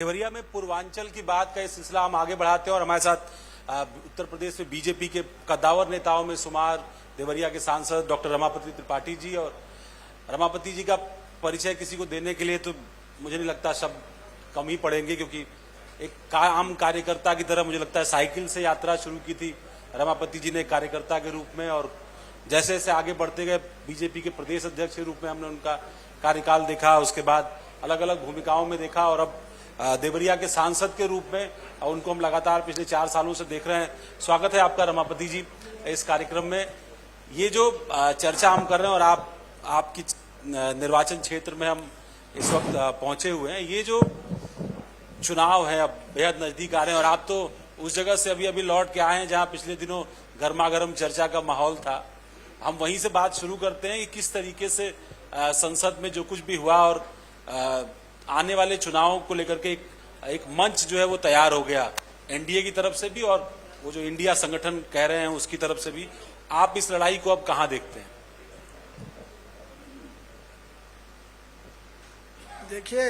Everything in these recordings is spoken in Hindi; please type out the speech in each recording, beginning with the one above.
देवरिया में पूर्वांचल की बात का ये सिलसिला हम आगे बढ़ाते हैं और हमारे साथ उत्तर प्रदेश में बीजेपी के कद्दावर नेताओं में शुमार देवरिया के सांसद डॉक्टर रमापति त्रिपाठी जी। और रमापति जी का परिचय किसी को देने के लिए तो मुझे नहीं लगता शब्द कम ही पड़ेंगे, क्योंकि एक आम कार्यकर्ता की तरह मुझे लगता है साइकिल से यात्रा शुरू की थी रमापति जी ने कार्यकर्ता के रूप में, और जैसे जैसे आगे बढ़ते गए बीजेपी के प्रदेश अध्यक्ष के रूप में हमने उनका कार्यकाल देखा, उसके बाद अलग अलग भूमिकाओं में देखा और अब देवरिया के सांसद के रूप में उनको हम लगातार पिछले 4 सालों से देख रहे हैं। स्वागत है आपका रमापति जी इस कार्यक्रम में। ये जो चर्चा हम कर रहे हैं और आपकी निर्वाचन क्षेत्र में हम इस वक्त पहुंचे हुए हैं, ये जो चुनाव है अब बेहद नजदीक आ रहे हैं और आप तो उस जगह से अभी लौट के आए हैं जहां पिछले दिनों गर्मागर्म चर्चा का माहौल था। हम वहीं से बात शुरू करते हैं कि किस तरीके से संसद में जो कुछ भी हुआ और आने वाले चुनावों को लेकर के एक मंच जो है वो तैयार हो गया एनडीए की तरफ से भी और वो जो इंडिया संगठन कह रहे हैं उसकी तरफ से भी। आप इस लड़ाई को अब कहां देखते हैं? देखिए,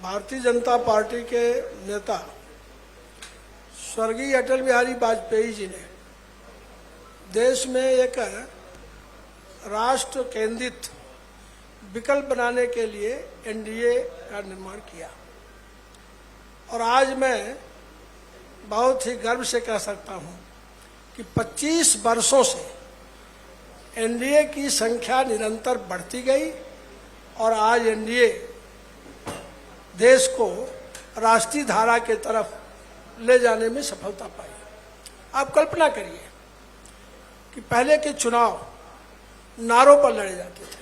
भारतीय जनता पार्टी के नेता स्वर्गीय अटल बिहारी वाजपेयी जी ने देश में एक राष्ट्र केंद्रित विकल्प बनाने के लिए एनडीए का निर्माण किया और आज मैं बहुत ही गर्व से कह सकता हूं कि 25 वर्षों से एनडीए की संख्या निरंतर बढ़ती गई और आज एनडीए देश को राष्ट्रीय धारा के तरफ ले जाने में सफलता पाई। आप कल्पना करिए कि पहले के चुनाव नारों पर लड़े जाते थे,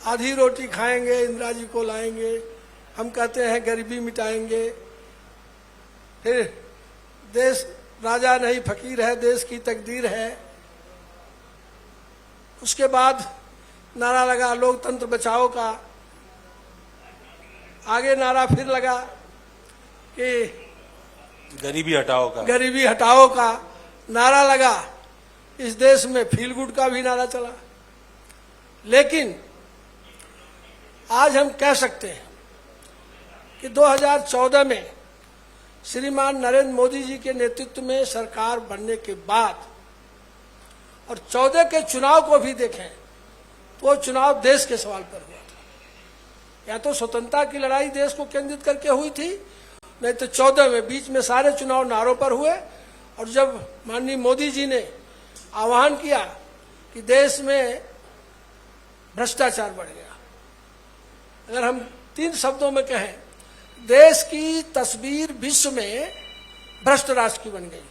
आधी रोटी खाएंगे, इंदिरा जी को लाएंगे, हम कहते हैं गरीबी मिटाएंगे, फिर देश राजा नहीं फकीर है, देश की तकदीर है। उसके बाद नारा लगा लोकतंत्र बचाओ का, आगे नारा फिर लगा कि गरीबी हटाओ का नारा लगा। इस देश में फील गुड का भी नारा चला। लेकिन आज हम कह सकते हैं कि 2014 में श्रीमान नरेंद्र मोदी जी के नेतृत्व में सरकार बनने के बाद और 14 के चुनाव को भी देखें तो चुनाव देश के सवाल पर हुआ था। या तो स्वतंत्रता की लड़ाई देश को केंद्रित करके हुई थी, नहीं तो 14 में बीच में सारे चुनाव नारों पर हुए। और जब माननीय मोदी जी ने आह्वान किया कि देश में भ्रष्टाचार बढ़ गया, अगर हम 3 शब्दों में कहें, देश की तस्वीर विश्व में भ्रष्ट राष्ट्र की बन गई।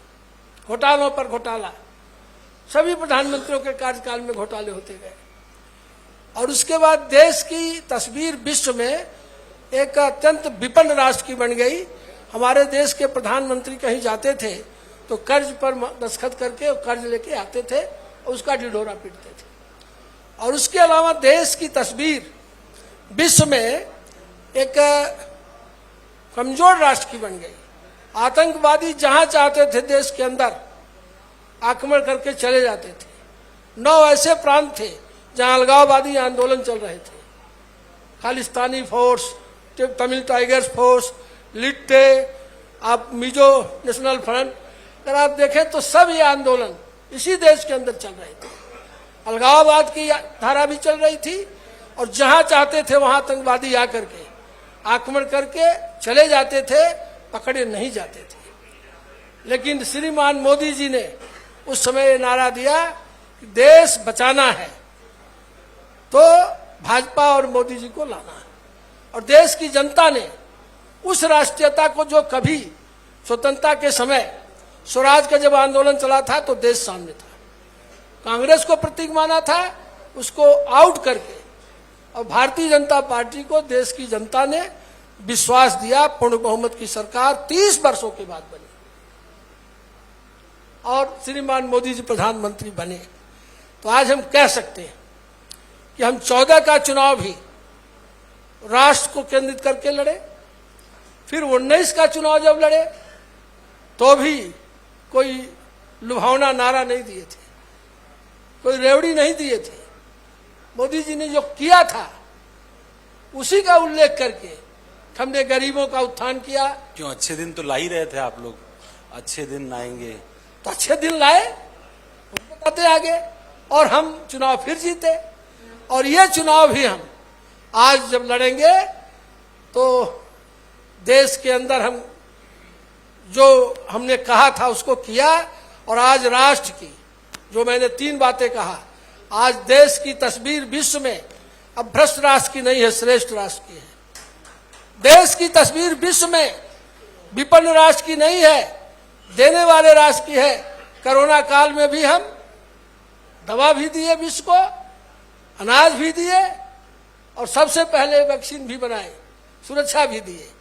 घोटालों पर घोटाला, सभी प्रधानमंत्रियों के कार्यकाल में घोटाले होते गए और उसके बाद देश की तस्वीर विश्व में एक अत्यंत विपन्न राष्ट्र की बन गई। हमारे देश के प्रधानमंत्री कहीं जाते थे तो कर्ज पर दस्तखत करके कर्ज लेके आते थे और उसका ढिढोरा पीटते थे। और उसके अलावा देश की तस्वीर विश्व में एक कमजोर राष्ट्र की बन गई। आतंकवादी जहां चाहते थे देश के अंदर आक्रमण करके चले जाते थे। 9 ऐसे प्रांत थे जहां अलगाववादी आंदोलन चल रहे थे। Khalistani force, Tamil Tigers force, LTTE, आप मिजो नेशनल फ्रंट, अगर आप देखें तो सब ये आंदोलन इसी देश के अंदर चल रहे थे। अलगाववाद की धारा भी चल रही थी और जहां चाहते थे वहां आतंकवादी आकर के आक्रमण करके चले जाते थे, पकड़े नहीं जाते थे। लेकिन श्रीमान मोदी जी ने उस समय नारा दिया कि देश बचाना है तो भाजपा और मोदी जी को लाना है। और देश की जनता ने उस राष्ट्रीयता को, जो कभी स्वतंत्रता के समय स्वराज का जब आंदोलन चला था तो देश सामने था, कांग्रेस को प्रतीक माना था, उसको आउट करके और भारतीय जनता पार्टी को देश की जनता ने विश्वास दिया। पूर्ण बहुमत की सरकार 30 वर्षों के बाद बनी और श्रीमान मोदी जी प्रधानमंत्री बने। तो आज हम कह सकते हैं कि हम 14 का चुनाव भी राष्ट्र को केंद्रित करके लड़े, फिर 19 का चुनाव जब लड़े तो भी कोई लुभावना नारा नहीं दिए थे, कोई रेवड़ी नहीं दिए थे। मोदी जी ने जो किया था उसी का उल्लेख करके हमने गरीबों का उत्थान किया। क्यों अच्छे दिन तो ला ही रहे थे आप लोग, अच्छे दिन आएंगे। तो अच्छे दिन लाए, वो बताते आगे, और हम चुनाव फिर जीते। और ये चुनाव भी हम आज जब लड़ेंगे तो देश के अंदर हम जो हमने कहा था उसको किया। और आज राष्ट्र की, जो मैंने 3 बातें कहा, आज देश की तस्वीर विश्व में अब भ्रष्ट राष्ट्र की नहीं है, श्रेष्ठ राष्ट्र की है। देश की तस्वीर विश्व में विपन्न राष्ट्र की नहीं है, देने वाले राष्ट्र की है। कोरोना काल में भी हम दवा भी दिए विश्व को, अनाज भी दिए, और सबसे पहले वैक्सीन भी बनाए, सुरक्षा भी दिए।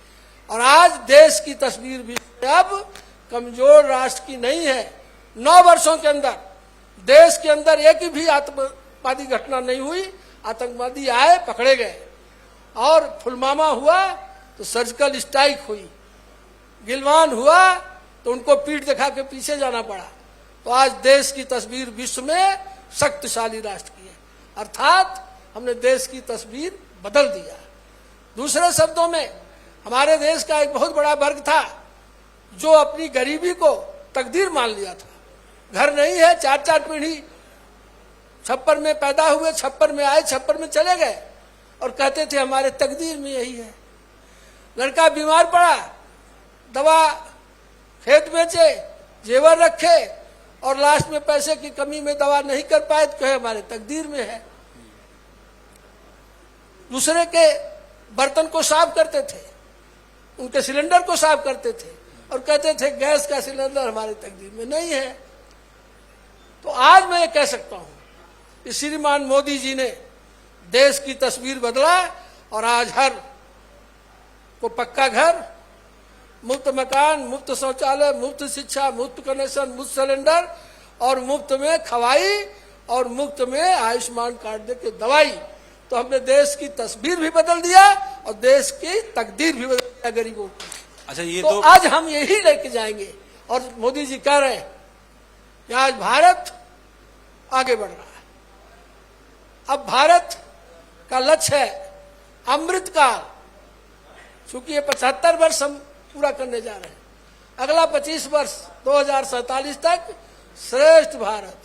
और आज देश की तस्वीर विश्व में अब कमजोर राष्ट्र की नहीं है। 9 वर्षों के अंदर देश के अंदर एक भी आतंकवादी घटना नहीं हुई। आतंकवादी आए, पकड़े गए, और पुलवामा हुआ तो सर्जिकल स्ट्राइक हुई, गिलवान हुआ तो उनको पीठ दिखा के पीछे जाना पड़ा। तो आज देश की तस्वीर विश्व में शक्तिशाली राष्ट्र की है, अर्थात हमने देश की तस्वीर बदल दिया। दूसरे शब्दों में, हमारे देश का एक बहुत बड़ा वर्ग था जो अपनी गरीबी को तकदीर मान लिया था। घर नहीं है, 4-4 पीढ़ी छप्पर में पैदा हुए, छप्पर में आए, छप्पर में चले गए, और कहते थे हमारे तकदीर में यही है। लड़का बीमार पड़ा, दवा खेत बेचे, जेवर रखे, और लास्ट में पैसे की कमी में दवा नहीं कर पाए तो कहे हमारे तकदीर में है। दूसरे के बर्तन को साफ करते थे, उनके सिलेंडर को साफ करते थे, और कहते थे गैस का सिलेंडर हमारे तकदीर में नहीं है। तो आज मैं ये कह सकता हूं कि श्रीमान मोदी जी ने देश की तस्वीर बदला, और आज हर को पक्का घर, मुफ्त मकान, मुफ्त शौचालय, मुफ्त शिक्षा, मुफ्त कनेक्शन, मुफ्त सिलेंडर, और मुफ्त में खवाई, और मुफ्त में आयुष्मान कार्ड दे के दवाई। तो हमने देश की तस्वीर भी बदल दिया और देश की तकदीर भी बदल दिया गरीबों की। अच्छा, ये तो आज हम यही लेके जाएंगे। और मोदी जी कह रहे हैं कि आज भारत आगे बढ़ रहा है। अब भारत का लक्ष्य है अमृत काल, चूंकि ये 75 वर्ष हम पूरा करने जा रहे हैं, अगला 25 वर्ष 2047 तक श्रेष्ठ भारत,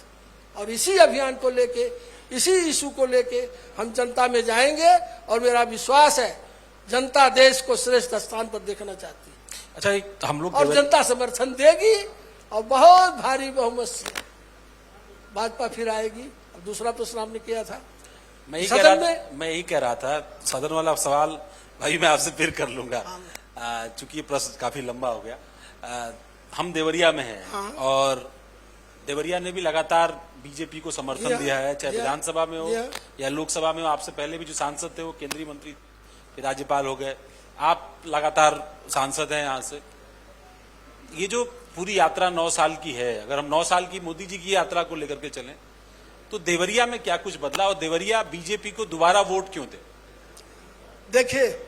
और इसी अभियान को लेके, इसी इशू को लेके हम जनता में जाएंगे। और मेरा विश्वास है जनता देश को श्रेष्ठ स्थान पर देखना चाहती है। अच्छा, हम लोग और जनता समर्थन देगी, और बहुत भारी बहुमत से भाजपा फिर आएगी। अब दूसरा प्रश्न आपने किया था, मैं यही कह रहा था, सदन वाला सवाल भाई मैं आपसे फिर कर लूंगा, चूंकि ये प्रश्न काफी लंबा हो गया। हम देवरिया में हैं, हाँ। और देवरिया ने भी लगातार बीजेपी को समर्थन दिया है, चाहे विधानसभा में हो या लोकसभा में हो। आपसे पहले भी जो सांसद थे वो केंद्रीय मंत्री, राज्यपाल हो गए, आप लगातार सांसद हैं यहाँ से। ये जो पूरी यात्रा 9 साल की है, अगर हम 9 साल की मोदी जी की यात्रा को लेकर के चलें तो देवरिया में क्या कुछ बदला, और देवरिया बीजेपी को दोबारा वोट क्यों दे? देखिए,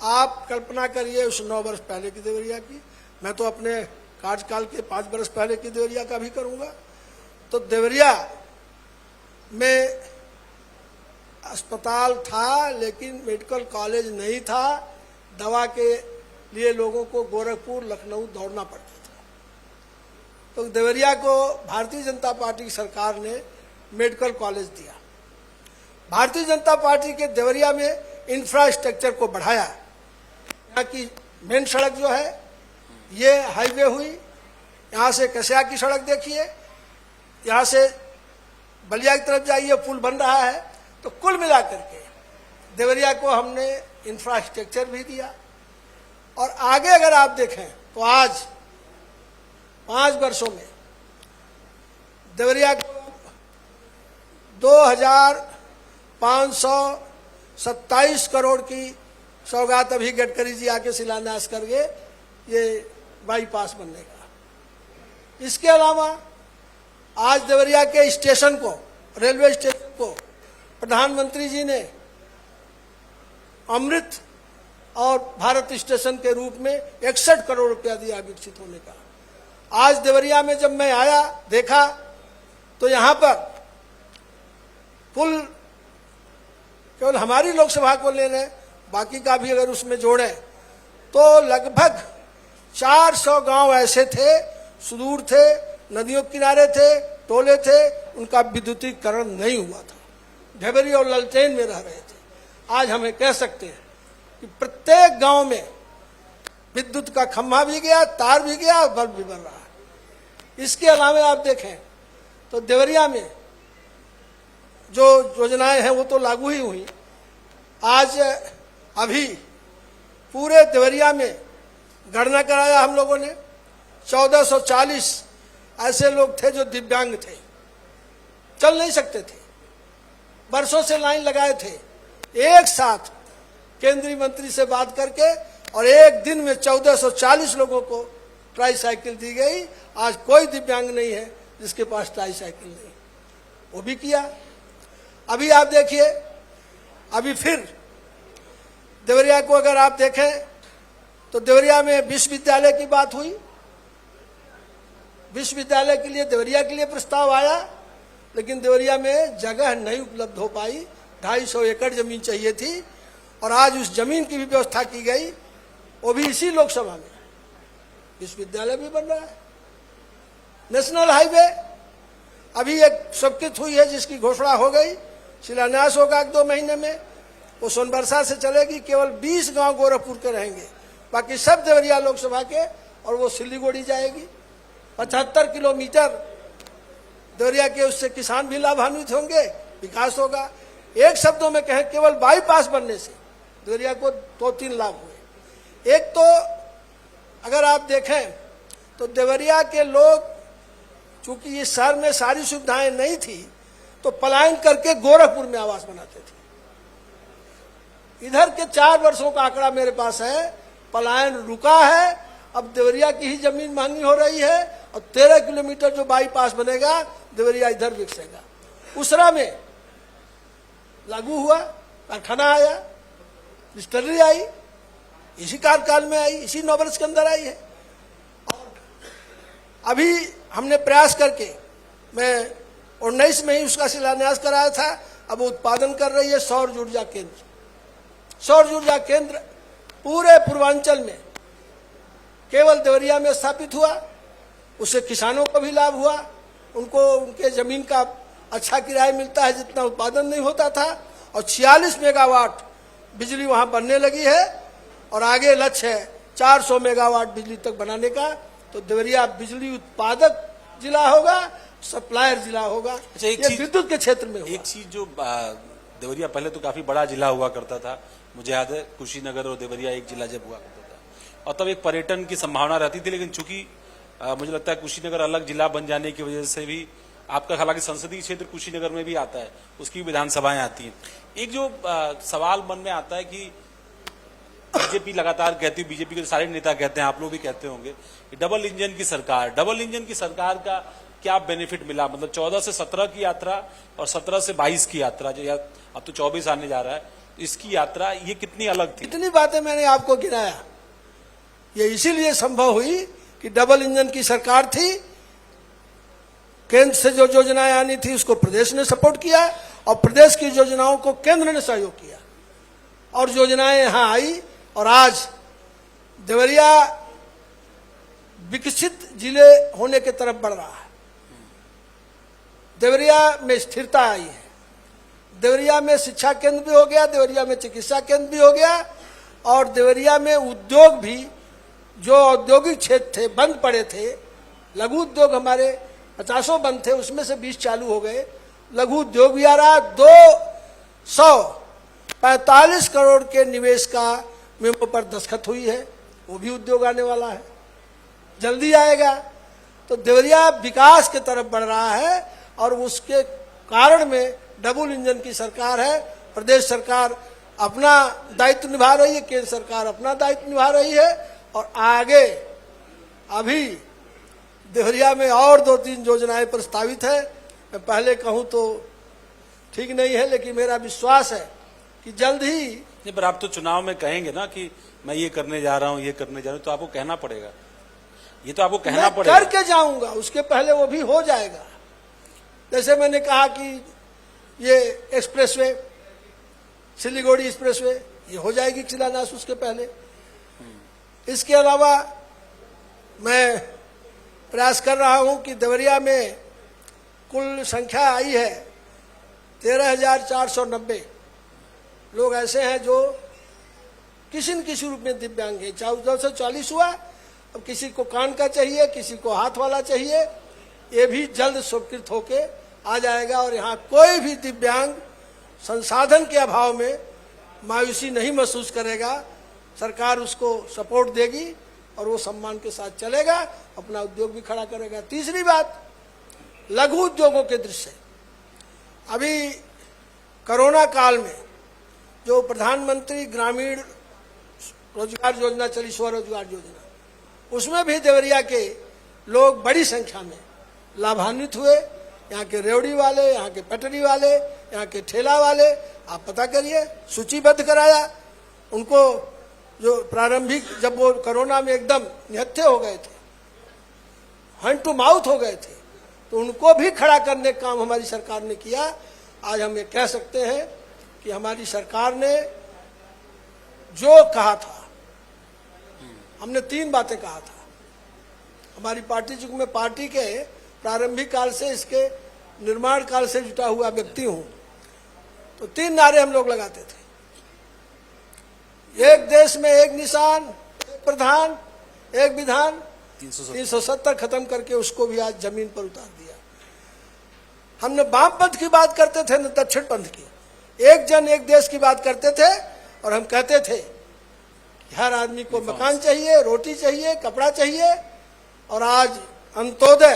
आप कल्पना करिए उस 9 वर्ष पहले की देवरिया की, मैं तो अपने कार्यकाल के 5 वर्ष पहले की देवरिया का भी करूंगा। तो देवरिया में अस्पताल था, लेकिन मेडिकल कॉलेज नहीं था। दवा के लिए लोगों को गोरखपुर, लखनऊ दौड़ना पड़ता था। तो देवरिया को भारतीय जनता पार्टी की सरकार ने मेडिकल कॉलेज दिया। भारतीय जनता पार्टी के देवरिया में इंफ्रास्ट्रक्चर को बढ़ाया। यहाँ की मेन सड़क जो है ये हाईवे हुई, यहाँ से कसिया की सड़क देखिए, यहाँ से बलिया की तरफ जाइए, पुल बन रहा है। तो कुल मिलाकर के देवरिया को हमने इंफ्रास्ट्रक्चर भी दिया। और आगे अगर आप देखें तो आज 5 वर्षों में देवरिया को 2527 करोड़ की सौगात अभी गडकरी जी आके शिलान्यास करके ये बाईपास बनने का। इसके अलावा आज देवरिया के स्टेशन को, रेलवे स्टेशन को प्रधानमंत्री जी ने अमृत और भारत स्टेशन के रूप में 61 करोड़ रुपया दिया विकसित होने का। आज देवरिया में जब मैं आया, देखा तो यहाँ पर पुल केवल हमारी लोकसभा को ले लें, बाकी का भी अगर उसमें जोड़ें तो लगभग 400 गांव ऐसे थे, सुदूर थे, नदियों के किनारे थे, टोले थे, उनका विद्युतीकरण नहीं हुआ था, ढेबरी और ललटेन में रह रहे थे। आज हमें कह सकते हैं कि प्रत्येक गांव में विद्युत का खंभा भी गया, तार भी गया, बल्ब भी बन रहा है। इसके अलावा आप देखें तो देवरिया में जो योजनाएं हैं वो तो लागू ही हुई। आज अभी पूरे देवरिया में गणना कराया हम लोगों ने, 1440 ऐसे लोग थे जो दिव्यांग थे, चल नहीं सकते थे, बरसों से लाइन लगाए थे। एक साथ केंद्रीय मंत्री से बात करके और एक दिन में 1440 लोगों को ट्राई साइकिल दी गई। आज कोई दिव्यांग नहीं है जिसके पास ट्राई साइकिल नहीं, वो भी किया। अभी आप देखिए, अभी फिर देवरिया को अगर आप देखें तो देवरिया में विश्वविद्यालय की बात हुई। विश्वविद्यालय के लिए देवरिया के लिए प्रस्ताव आया, लेकिन देवरिया में जगह नहीं उपलब्ध हो पाई। 250 एकड़ जमीन चाहिए थी और आज उस जमीन की भी व्यवस्था की गई, वो भी इसी लोकसभा में। विश्वविद्यालय भी बन रहा है। नेशनल हाईवे अभी एक स्वीकृत हुई है जिसकी घोषणा हो गई, शिलान्यास होगा 2 महीने में। वो सोनबरसा से चलेगी, केवल 20 गांव गोरखपुर के रहेंगे, बाकी सब देवरिया लोकसभा के, और वो सिलीगुड़ी जाएगी। 75 किलोमीटर देवरिया के, उससे किसान भी लाभान्वित होंगे, विकास होगा। एक शब्दों में कहें, केवल बाईपास बनने से देवरिया को 2-3 लाभ हुए। एक तो अगर आप देखें तो देवरिया के लोग, चूंकि इस शहर में सारी सुविधाएं नहीं थी, तो पलायन करके गोरखपुर में आवास बनाते थे। इधर के 4 वर्षों का आंकड़ा मेरे पास है, पलायन रुका है। अब देवरिया की ही जमीन महंगी हो रही है और 13 किलोमीटर जो बाईपास बनेगा, देवरिया इधर विकसेगा। उसरा में लागू हुआ, कारखाना आया, डिस्टलरी आई, इसी कार्यकाल में आई, इसी 9 वर्ष के अंदर आई है। और अभी हमने प्रयास करके, मैं 19 में ही उसका शिलान्यास कराया था, अब उत्पादन कर रही है सौर ऊर्जा केंद्र। सौर ऊर्जा केंद्र पूरे पूर्वांचल में केवल देवरिया में स्थापित हुआ, उससे किसानों को भी लाभ हुआ, उनको उनके जमीन का अच्छा किराया मिलता है, जितना उत्पादन नहीं होता था, और 46 मेगावाट बिजली वहां बनने लगी है, और आगे लक्ष्य है 400 मेगावाट बिजली तक बनाने का। तो देवरिया बिजली उत्पादक जिला होगा, सप्लायर जिला होगा। अच्छा, एक ये चीज विद्युत के क्षेत्र में होगा। एक चीज जो देवरिया पहले तो काफी बड़ा जिला हुआ करता था, मुझे याद है कुशीनगर और देवरिया एक जिला जब हुआ करता था, और तब एक पर्यटन की संभावना रहती थी। लेकिन चूंकि मुझे लगता है कुशीनगर अलग जिला बन जाने की वजह से भी, आपका हालांकि संसदीय क्षेत्र कुशीनगर में भी आता है, उसकी विधानसभाएं आती हैं। एक जो सवाल मन में आता है कि बीजेपी लगातार कहती है, बीजेपी के सारे नेता कहते हैं, आप लोग भी कहते होंगे, कि डबल इंजन की सरकार का क्या बेनिफिट मिला? मतलब 14 से 17 की यात्रा और 17 से 22 की यात्रा, जो अब तो 24 आने जा रहा है, तो इसकी यात्रा ये कितनी अलग थी? इतनी बातें मैंने आपको गिनाया, ये इसीलिए संभव हुई कि डबल इंजन की सरकार थी। केंद्र से जो योजनाएं आनी थी उसको प्रदेश ने सपोर्ट किया, और प्रदेश की योजनाओं को केंद्र ने सहयोग किया, और योजनाएं यहां आई। और आज देवरिया विकसित जिले होने की तरफ बढ़ रहा है। देवरिया में स्थिरता आई है, देवरिया में शिक्षा केंद्र भी हो गया, देवरिया में चिकित्सा केंद्र भी हो गया, और देवरिया में उद्योग भी, जो औद्योगिक क्षेत्र थे बंद पड़े थे, लघु उद्योग हमारे 50 बंद थे, उसमें से 20 चालू हो गए। लघु उद्योग भी आ रहा। 245 करोड़ के निवेश का मेमो पर दस्तखत हुई है, वो भी उद्योग आने वाला है, जल्दी आएगा। तो देवरिया विकास की तरफ बढ़ रहा है, और उसके कारण में डबल इंजन की सरकार है। प्रदेश सरकार अपना दायित्व निभा रही है, केंद्र सरकार अपना दायित्व निभा रही है, और आगे अभी देवरिया में और 2-3 योजनाएं प्रस्तावित है। मैं पहले कहूं तो ठीक नहीं है, लेकिन मेरा विश्वास है कि जल्द ही। पर आप तो चुनाव में कहेंगे ना कि मैं ये करने जा रहा हूं, ये करने जा रहा हूं, तो आपको कहना पड़ेगा, ये तो आपको कहना पड़ेगा। करके जाऊंगा, उसके पहले वो भी हो जाएगा। जैसे मैंने कहा कि ये एक्सप्रेसवे सिलीगुड़ी एक्सप्रेसवे, ये हो जाएगी शिलान्यास उसके पहले। इसके अलावा मैं प्रयास कर रहा हूं कि देवरिया में कुल संख्या आई है 13,490 लोग ऐसे हैं जो किसी न किसी रूप में दिव्यांग है। 1440 हुआ, अब किसी को कान का चाहिए, किसी को हाथ वाला चाहिए, ये भी जल्द स्वीकृत होके आ जाएगा। और यहाँ कोई भी दिव्यांग संसाधन के अभाव में मायूसी नहीं महसूस करेगा। सरकार उसको सपोर्ट देगी और वो सम्मान के साथ चलेगा, अपना उद्योग भी खड़ा करेगा। तीसरी बात, लघु उद्योगों के दृष्टि से अभी कोरोना काल में जो प्रधानमंत्री ग्रामीण रोजगार योजना चली, स्वरोजगार योजना, उसमें भी देवरिया के लोग बड़ी संख्या में लाभान्वित हुए। यहाँ के रेवड़ी वाले, यहाँ के पटरी वाले, यहाँ के ठेला वाले, आप पता करिए, सूचीबद्ध कराया उनको। जो प्रारंभिक जब वो कोरोना में एकदम निहत्थे हो गए थे, हैंड टू माउथ हो गए थे, तो उनको भी खड़ा करने का काम हमारी सरकार ने किया। आज हम ये कह सकते हैं कि हमारी सरकार ने जो कहा था, हमने 3 बातें कहा था। हमारी पार्टी, चूंकि मैं पार्टी के प्रारंभिक काल से, इसके निर्माण काल से जुटा हुआ व्यक्ति हूं, तो 3 नारे हम लोग लगाते थे। एक देश में एक निशान, एक प्रधान, एक विधान, 370 खत्म करके उसको भी आज जमीन पर उतार दिया। हमने वामपंथ की बात करते थे, न दक्षिण पंथ की। एक जन एक देश की बात करते थे और हम कहते थे कि हर आदमी को मकान चाहिए, रोटी चाहिए, कपड़ा चाहिए। और आज अंत्योदय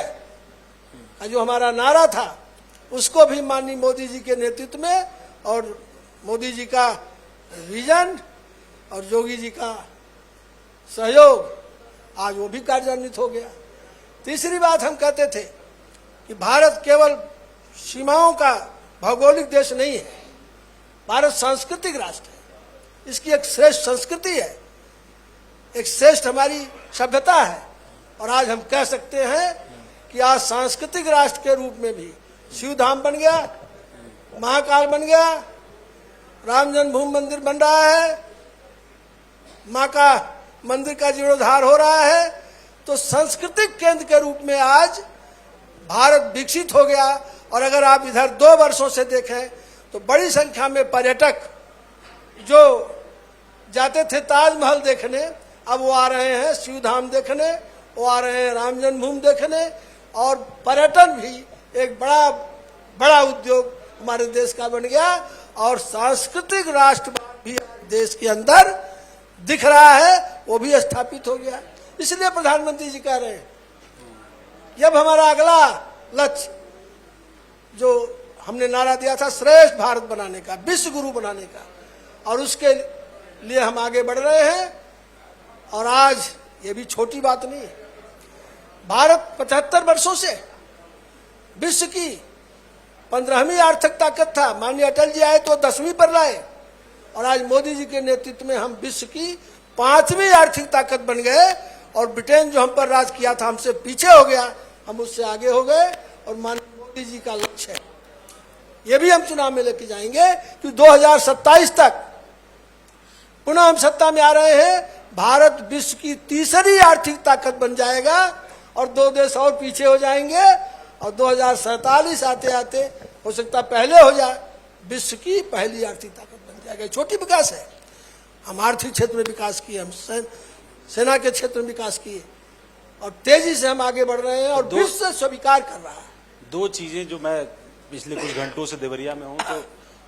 का जो हमारा नारा था, उसको भी माननीय मोदी जी के नेतृत्व में और मोदी जी का विजन और योगी जी का सहयोग, आज वो भी कार्यान्वित हो गया। तीसरी बात, हम कहते थे कि भारत केवल सीमाओं का भौगोलिक देश नहीं है, भारत सांस्कृतिक राष्ट्र है। इसकी एक श्रेष्ठ संस्कृति है, एक श्रेष्ठ हमारी सभ्यता है। और आज हम कह सकते हैं कि आज सांस्कृतिक राष्ट्र के रूप में भी शिव धाम बन गया, महाकाल बन गया, राम जन्मभूमि मंदिर बन रहा है, माँ का मंदिर का जीर्णोद्धार हो रहा है। तो सांस्कृतिक केंद्र के रूप में आज भारत विकसित हो गया। और अगर आप इधर 2 वर्षों से देखें तो बड़ी संख्या में पर्यटक जो जाते थे ताजमहल देखने, अब वो आ रहे हैं शिव धाम देखने, वो आ रहे हैं राम जन्मभूमि देखने। और पर्यटन भी एक बड़ा उद्योग हमारे देश का बन गया। और सांस्कृतिक राष्ट्रवाद भी देश के अंदर दिख रहा है, वो भी स्थापित हो गया। इसलिए प्रधानमंत्री जी कह रहे हैं जब हमारा अगला लक्ष्य जो हमने नारा दिया था श्रेष्ठ भारत बनाने का, विश्व गुरु बनाने का, और उसके लिए हम आगे बढ़ रहे हैं। और आज ये भी छोटी बात नहीं है, भारत 75 वर्षों से विश्व की 15वीं आर्थिक ताकत था। माननीय अटल जी आए तो 10वीं पर लाए, और आज मोदी जी के नेतृत्व में हम विश्व की 5वीं आर्थिक ताकत बन गए। और ब्रिटेन जो हम पर राज किया था, हमसे पीछे हो गया, हम उससे आगे हो गए। और माननीय मोदी जी का लक्ष्य है, ये भी हम चुनाव में लेके जाएंगे कि 2027 तक पुनः हम सत्ता में आ रहे हैं, भारत विश्व की 3री आर्थिक ताकत बन जाएगा। और 2 देश और पीछे हो जाएंगे, और 2047 आते आते हो सकता पहले हो जाए, विश्व की पहली आर्थिक ताकत बन जाएगा। छोटी विकास है, हम आर्थिक क्षेत्र में विकास किए, हम सेना के क्षेत्र में विकास किए, और तेजी से हम आगे बढ़ रहे हैं और विश्व स्वीकार कर रहा है। 2 चीजें जो मैं पिछले कुछ घंटों से देवरिया में हूं, तो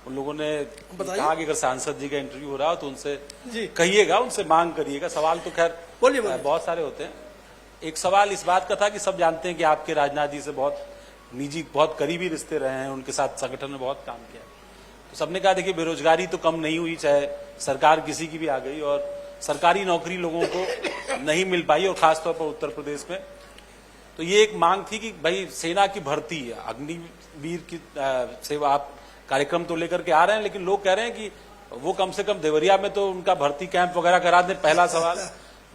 उन लोगों ने कहा कि अगर सांसद जी का इंटरव्यू हो रहा हो तो उनसे कहिएगा, उनसे मांग करिएगा। सवाल तो खैर बोलिए बहुत सारे होते हैं। एक सवाल इस बात का था कि सब जानते हैं कि आपके राजनाथ जी से बहुत निजी, बहुत करीबी रिश्ते रहे हैं, उनके साथ संगठन में बहुत काम किया। तो सबने कहा देखिए बेरोजगारी तो कम नहीं हुई, चाहे सरकार किसी की भी आ गई, और सरकारी नौकरी लोगों को नहीं मिल पाई, और खासतौर पर उत्तर प्रदेश में। तो ये एक मांग थी कि भाई सेना की भर्ती, अग्निवीर की सेवा, आप कार्यक्रम तो लेकर के आ रहे हैं, लेकिन लोग कह रहे हैं कि वो कम से कम देवरिया में तो उनका भर्ती कैंप वगैरह करा दें, पहला सवाल।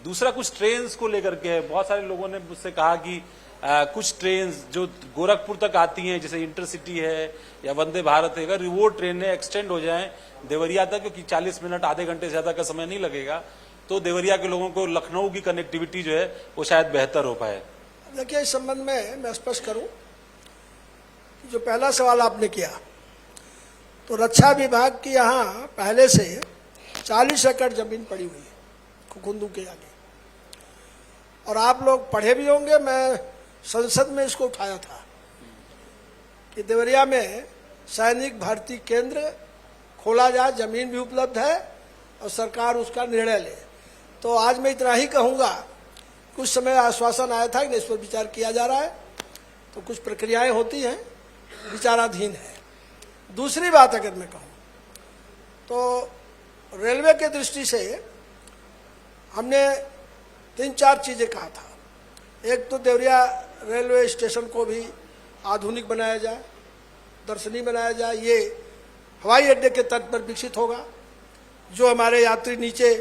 दूसरा, कुछ ट्रेन को लेकर के बहुत सारे लोगों ने मुझसे कहा कि कुछ ट्रेन जो गोरखपुर तक आती हैं, जैसे इंटरसिटी है या वंदे भारत है, अगर वो ट्रेनें एक्सटेंड हो जाएं देवरिया तक, क्योंकि 40 मिनट आधे घंटे से ज्यादा का समय नहीं लगेगा, तो देवरिया के लोगों को लखनऊ की कनेक्टिविटी जो है वो शायद बेहतर हो पाए। देखिए, इस संबंध में मैं स्पष्ट करूं कि जो पहला सवाल आपने किया, तो रक्षा विभाग की यहाँ पहले से 40 एकड़ जमीन पड़ी हुई है खुकुंदू के आगे, और आप लोग पढ़े भी होंगे, मैं संसद में इसको उठाया था कि देवरिया में सैनिक भर्ती केंद्र खोला जाए, जमीन भी उपलब्ध है और सरकार उसका निर्णय ले। तो आज मैं इतना ही कहूँगा, कुछ समय आश्वासन आया था कि इस पर विचार किया जा रहा है, तो कुछ प्रक्रियाएं होती हैं, विचाराधीन है। दूसरी बात अगर मैं कहूँ तो रेलवे के दृष्टि से हमने 3-4 चीज़ें कहा था। एक तो देवरिया रेलवे स्टेशन को भी आधुनिक बनाया जाए, दर्शनीय बनाया जाए, ये हवाई अड्डे के तट पर विकसित होगा। जो हमारे यात्री नीचे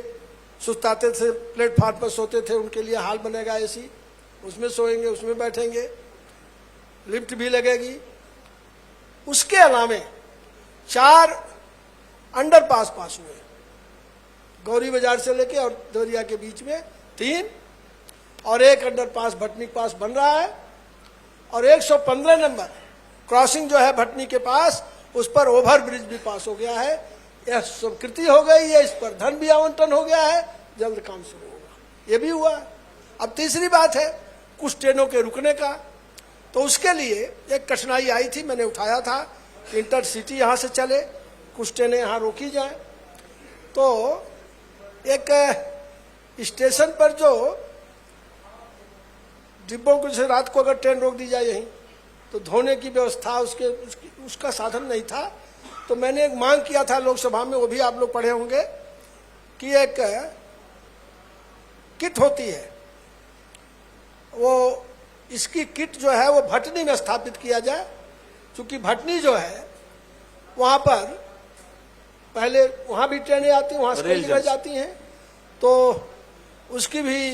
सुस्ताते थे, प्लेटफार्म पर सोते थे, उनके लिए हॉल बनेगा एसी, उसमें सोएंगे, उसमें बैठेंगे, लिफ्ट भी लगेगी। उसके अलावे 4 अंडरपास पास हुए, गौरी बाजार से लेके और देवरिया के बीच में 3, और एक अंडरपास भटनी पास बन रहा है, और 115 नंबर क्रॉसिंग जो है भटनी के पास, उस पर ओवर ब्रिज भी पास हो गया है। यह स्वीकृति हो गई है, इस पर धन भी आवंटन हो गया है, जल्द काम शुरू होगा। ये भी हुआ। अब तीसरी बात है कुछ ट्रेनों के रुकने का, तो उसके लिए एक कठिनाई आई थी, मैंने उठाया था कि इंटरसिटी यहाँ से चले, कुछ ट्रेनें यहाँ रोकी जाए। तो एक स्टेशन पर जो डिब्बों को, जैसे रात को अगर ट्रेन रोक दी जाए यहीं, तो धोने की व्यवस्था उसका साधन नहीं था। तो मैंने एक मांग किया था लोकसभा में, वो भी आप लोग पढ़े होंगे, कि एक किट होती है, वो इसकी किट जो है वो भटनी में स्थापित किया जाए, क्योंकि भटनी जो है वहाँ पर पहले वहाँ भी ट्रेनें आती हैं, वहाँ से कई जगह जाती हैं, तो उसकी भी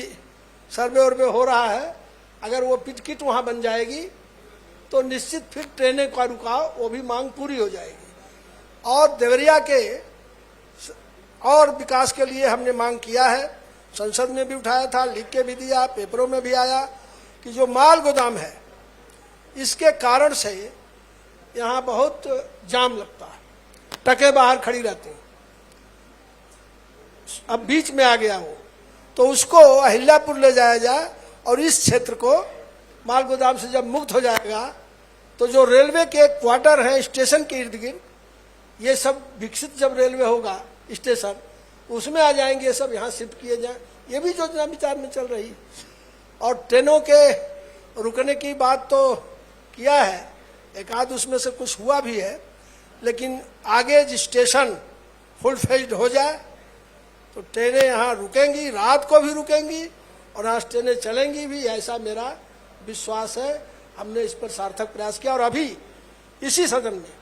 सर्वे वर्वे हो रहा है। अगर वो किट वहाँ बन जाएगी तो निश्चित फिर ट्रेनें का रुकाव, वो भी मांग पूरी हो जाएगी। और देवरिया के और विकास के लिए हमने मांग किया है, संसद में भी उठाया था, लिख के भी दिया, पेपरों में भी आया, कि जो माल गोदाम है इसके कारण से यहाँ बहुत जाम लगता है, ट्रकें बाहर खड़ी रहती हैं। अब बीच में आ गया वो, तो उसको अहिल्यापुर ले जाया जाए, और इस क्षेत्र को माल गोदाम से जब मुक्त हो जाएगा तो जो रेलवे के क्वार्टर हैं स्टेशन के इर्द गिर्द, ये सब विकसित जब रेलवे होगा स्टेशन, उसमें आ जाएंगे, सब यहाँ शिफ्ट किए जाएं। ये भी योजना विचार में चल रही है। और ट्रेनों के रुकने की बात तो किया है, एक आध उसमें से कुछ हुआ भी है, लेकिन आगे जो स्टेशन फुल फेज्ड हो जाए तो ट्रेनें यहाँ रुकेंगी, रात को भी रुकेंगी और यहाँ ट्रेनें चलेंगी भी, ऐसा मेरा विश्वास है। हमने इस पर सार्थक प्रयास किया, और अभी इसी सदन में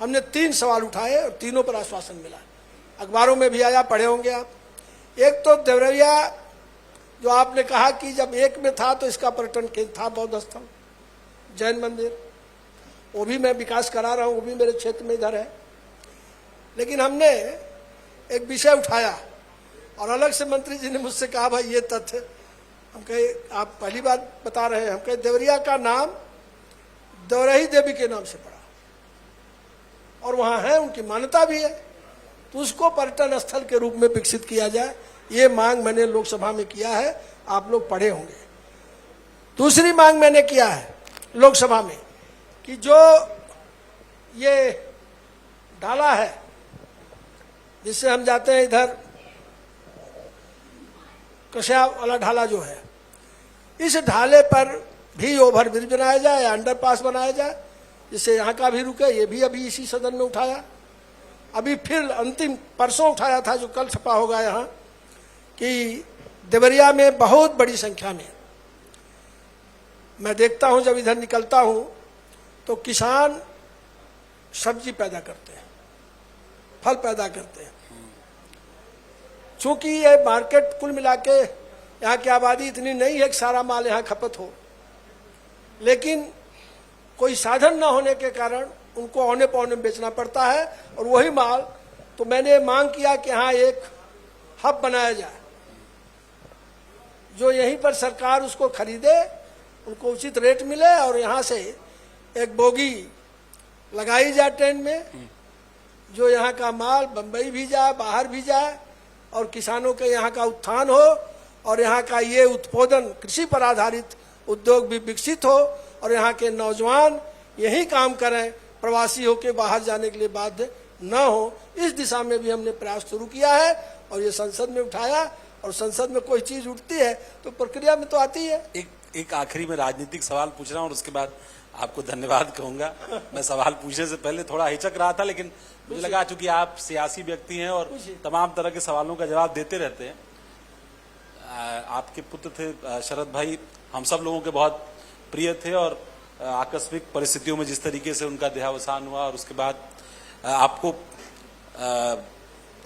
हमने 3 सवाल उठाए और तीनों पर आश्वासन मिला। अखबारों में भी आया, पढ़े होंगे आप। एक तो देवरिया जो आपने कहा कि जब एक में था तो इसका पर्यटन केंद्र था, बौद्ध स्थल, जैन मंदिर, वो भी मैं विकास करा रहा हूँ, वो भी मेरे क्षेत्र में इधर है। लेकिन हमने एक विषय उठाया और अलग से मंत्री जी ने मुझसे कहा, भाई ये तथ्य, हम कहे आप पहली बार बता रहे हैं। हम कहे देवरिया का नाम देवरही देवी के नाम से पड़ा, और वहाँ है, उनकी मान्यता भी है, तो उसको पर्यटन स्थल के रूप में विकसित किया जाए, ये मांग मैंने लोकसभा में किया है, आप लोग पढ़े होंगे। दूसरी मांग मैंने किया है लोकसभा में कि जो ये ढाला है जिससे हम जाते हैं इधर, कशा वाला ढाला जो है, इस ढाले पर भी ओवर ब्रिज बनाया जाए या अंडरपास बनाया जाए, जिससे यहाँ का भी रुके। ये भी अभी इसी सदन में उठाया, अभी फिर अंतिम परसों उठाया था, जो कल छपा होगा यहाँ, कि देवरिया में बहुत बड़ी संख्या में मैं देखता हूँ, जब इधर निकलता हूँ तो किसान सब्जी पैदा करते हैं, फल पैदा करते हैं। चूंकि ये मार्केट कुल मिला के यहाँ की आबादी इतनी नहीं है कि सारा माल यहाँ खपत हो, लेकिन कोई साधन न होने के कारण उनको औने पौने बेचना पड़ता है। और वही माल तो मैंने मांग किया कि यहाँ एक हब बनाया जाए, जो यहीं पर सरकार उसको खरीदे, उनको उचित रेट मिले और यहाँ से एक बोगी लगाई जाए ट्रेन में, जो यहाँ का माल बम्बई भी जाए, बाहर भी जाए, और किसानों के यहाँ का उत्थान हो और यहाँ का ये उत्पादन कृषि पर आधारित उद्योग भी विकसित हो और यहाँ के नौजवान यही काम करें, प्रवासी होकर बाहर जाने के लिए बाध्य न हो। इस दिशा में भी हमने प्रयास शुरू किया है और ये संसद में उठाया। और संसद में कोई चीज उठती है तो प्रक्रिया में तो आती है। एक आखिरी में राजनीतिक सवाल पूछ रहा हूँ और उसके बाद आपको धन्यवाद कहूंगा। मैं सवाल पूछने से पहले थोड़ा हिचक रहा था, लेकिन मुझे लगा चूंकि आप सियासी व्यक्ति हैं और तमाम तरह के सवालों का जवाब देते रहते हैं। आपके पुत्र थे शरद भाई, हम सब लोगों के बहुत प्रिय थे और आकस्मिक परिस्थितियों में जिस तरीके से उनका देहावसान हुआ और उसके बाद आपको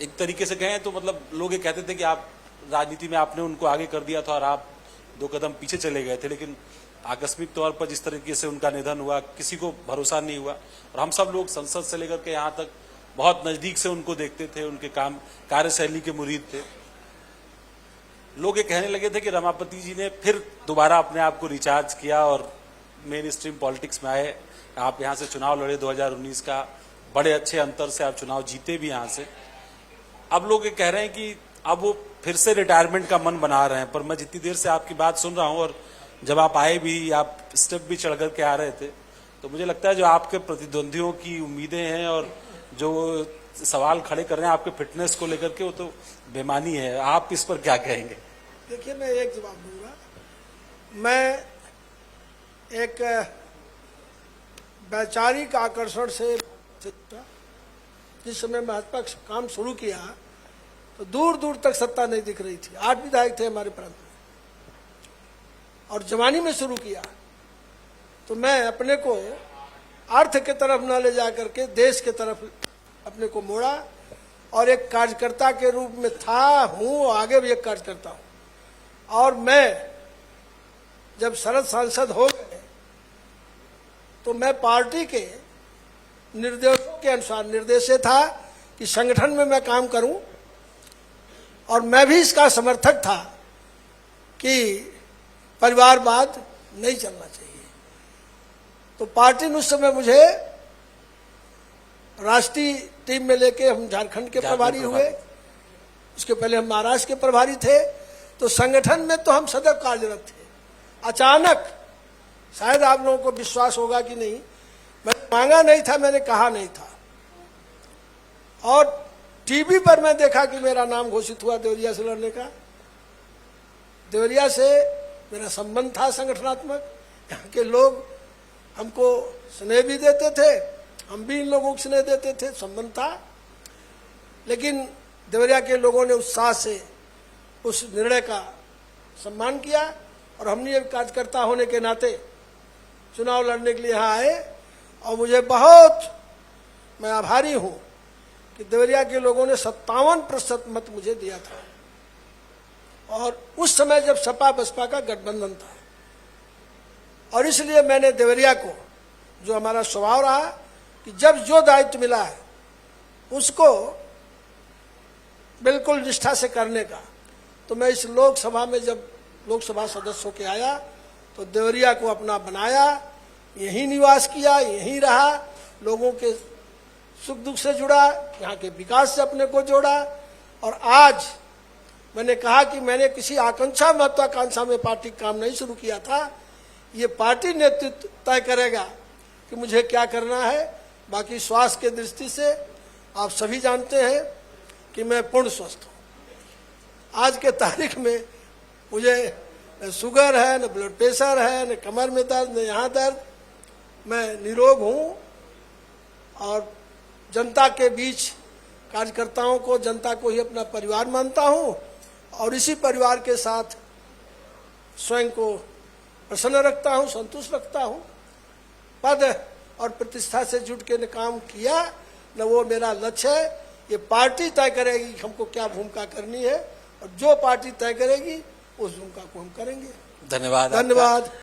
एक तरीके से कहें तो मतलब लोग ये कहते थे कि आप राजनीति में आपने उनको आगे कर दिया था और आप 2 कदम पीछे चले गए थे, लेकिन आकस्मिक तौर पर जिस तरीके से उनका निधन हुआ किसी को भरोसा नहीं हुआ। और हम सब लोग संसद से लेकर के यहाँ तक बहुत नजदीक से उनको देखते थे, उनके काम कार्यशैली के मुरीद थे। लोग ये कहने लगे थे कि रमापति जी ने फिर दोबारा अपने आप को रिचार्ज किया और मेन स्ट्रीम पॉलिटिक्स में आए। आप यहाँ से चुनाव लड़े 2019 का, बड़े अच्छे अंतर से आप चुनाव जीते भी यहाँ से। अब लोग ये कह रहे हैं कि अब वो फिर से रिटायरमेंट का मन बना रहे हैं, पर मैं जितनी देर से आपकी बात सुन रहा हूँ और जब आप आए भी, आप स्टेप भी चढ़ करके आ रहे थे, तो मुझे लगता है जो आपके प्रतिद्वंदियों की उम्मीदें हैं और जो सवाल खड़े कर रहे हैं आपके फिटनेस को लेकर के, वो तो बेमानी है। आप इस पर क्या कहेंगे? देखिए, मैं एक जवाब दूंगा। मैं एक वैचारिक आकर्षण से जिस समय भाजपा काम शुरू किया तो दूर दूर तक सत्ता नहीं दिख रही थी। 8 विधायक थे हमारे प्रांत में और जवानी में शुरू किया तो मैं अपने को अर्थ के तरफ न ले जा करके देश के तरफ अपने को मोड़ा और एक कार्यकर्ता के रूप में था, हूं, आगे भी एक कार्यकर्ता हूं। और मैं जब शरद सांसद हो गए तो मैं पार्टी के निर्देशों के अनुसार, निर्देश था कि संगठन में मैं काम करूं और मैं भी इसका समर्थक था कि परिवारवाद नहीं चलना चाहिए। तो पार्टी ने उस समय मुझे राष्ट्रीय टीम में लेके हम झारखंड के प्रभारी हुए, उसके पहले हम महाराष्ट्र के प्रभारी थे। तो संगठन में तो हम सदैव कार्यरत थे। अचानक, शायद आप लोगों को विश्वास होगा कि नहीं, मैंने मांगा नहीं था, मैंने कहा नहीं था, और टीवी पर मैं देखा कि मेरा नाम घोषित हुआ देवरिया से लड़ने का। देवरिया से मेरा संबंध था संगठनात्मक, यहाँ के लोग हमको स्नेह भी देते थे, हम भी इन लोगों को स्नेह देते थे, संबंध था। लेकिन देवरिया के लोगों ने उत्साह से उस निर्णय का सम्मान किया और हमने एक कार्यकर्ता होने के नाते चुनाव लड़ने के लिए यहाँ आए। और मुझे बहुत, मैं आभारी हूँ कि देवरिया के लोगों ने 57% मत मुझे दिया था और उस समय जब सपा बसपा का गठबंधन था। और इसलिए मैंने देवरिया को, जो हमारा स्वभाव रहा कि जब जो दायित्व मिला है उसको बिल्कुल निष्ठा से करने का, तो मैं इस लोकसभा में जब लोकसभा सदस्य होके आया तो देवरिया को अपना बनाया, यहीं निवास किया, यहीं रहा, लोगों के सुख दुख से जुड़ा, यहाँ के विकास से अपने को जोड़ा। और आज मैंने कहा कि मैंने किसी आकांक्षा महत्वाकांक्षा में पार्टी का काम नहीं शुरू किया था, ये पार्टी नेतृत्व तय करेगा कि मुझे क्या करना है। बाकी स्वास्थ्य की दृष्टि से आप सभी जानते हैं कि मैं पूर्ण स्वस्थ हूँ। आज के तारीख में मुझे न शुगर है, न ब्लड प्रेशर है, न कमर में दर्द, न यहाँ दर्द, मैं निरोग हूँ। और जनता के बीच कार्यकर्ताओं को, जनता को ही अपना परिवार मानता हूँ और इसी परिवार के साथ स्वयं को प्रसन्न रखता हूँ, संतुष्ट रखता हूँ। पद और प्रतिष्ठा से जुट के न काम किया, न वो मेरा लक्ष्य है। ये पार्टी तय करेगी कि हमको क्या भूमिका करनी है और जो पार्टी तय करेगी उस भूमिका को हम करेंगे। धन्यवाद। धन्यवाद।